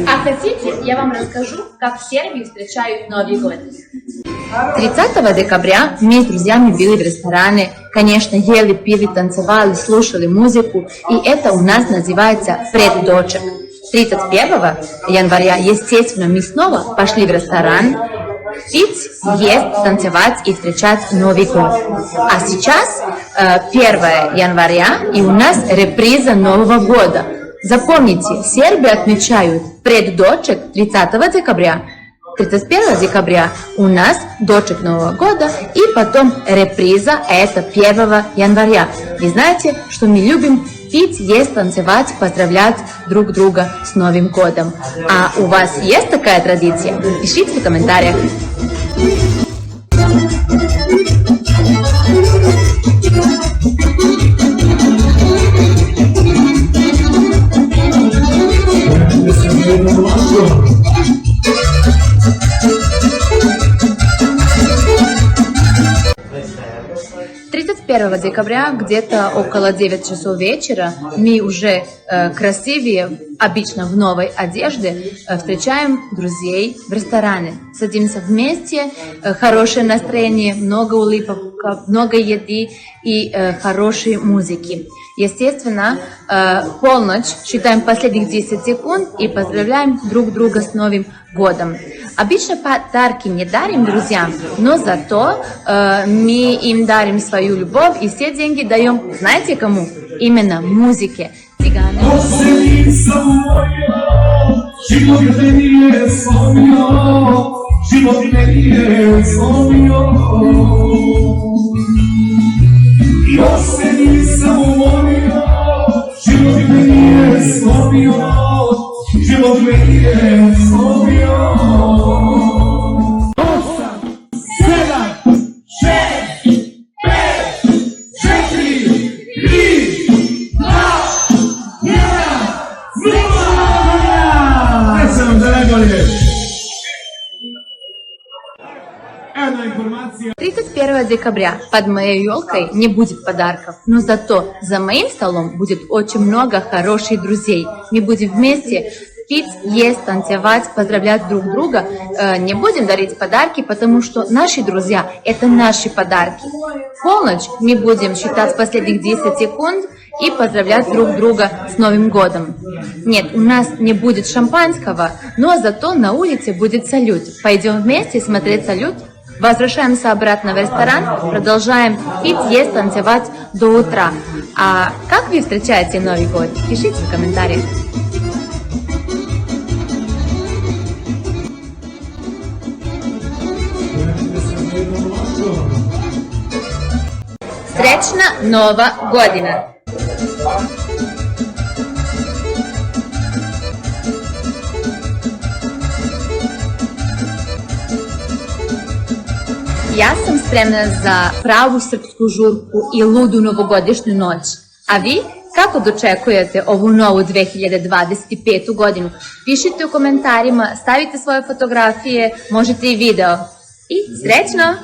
А хотите, я вам расскажу, как в Сербии встречают Новый год? 30 декабря мы с друзьями были в ресторане, конечно, ели, пили, танцевали, слушали музыку, и это у нас называется преддочек. 31 января, естественно, мы снова пошли в ресторан, пить, есть, танцевать и встречать Новый год. А сейчас 1 января, и у нас реприза Нового года. Запомните, в Сербии отмечают преддочек 30 декабря, 31 декабря у нас дочек Нового года, и потом реприза, это 1 января. Вы знаете, что мы любим пить, есть, танцевать, поздравлять друг друга с Новым годом. А у вас есть такая традиция? Пишите в комментариях. Первого декабря, где-то около 9 часов вечера, мы уже красивее, обычно в новой одежде, встречаем друзей в ресторане. Садимся вместе, хорошее настроение, много улыбок, много еды и хорошей музыки. Естественно, полночь, считаем последних 10 секунд и поздравляем друг друга с Новым годом. Обычно подарки не дарим друзьям, но зато мы им дарим свою любовь и все деньги даем, знаете кому? Именно музыке. Цыгане. Информация. 31 декабря под моей елкой не будет подарков, но зато за моим столом будет очень много хороших друзей. Мы будем вместе пить, есть, танцевать, поздравлять друг друга. Не будем дарить подарки, потому что наши друзья – это наши подарки. В полночь мы будем считать последних 10 секунд и поздравлять друг друга с Новым годом. Нет, у нас не будет шампанского, но зато на улице будет салют. Пойдем вместе смотреть салют. Возвращаемся обратно в ресторан, продолжаем пить, есть, танцевать до утра. А как вы встречаете Новый год? Пишите в комментариях. Srećna Nova godina! Ja sam spremna za pravu srpsku žurku i ludu novogodišnju noć. A vi, kako dočekujete ovu novu 2025. godinu? Pišite u komentarima, stavite svoje fotografije, možete i video. I srećno!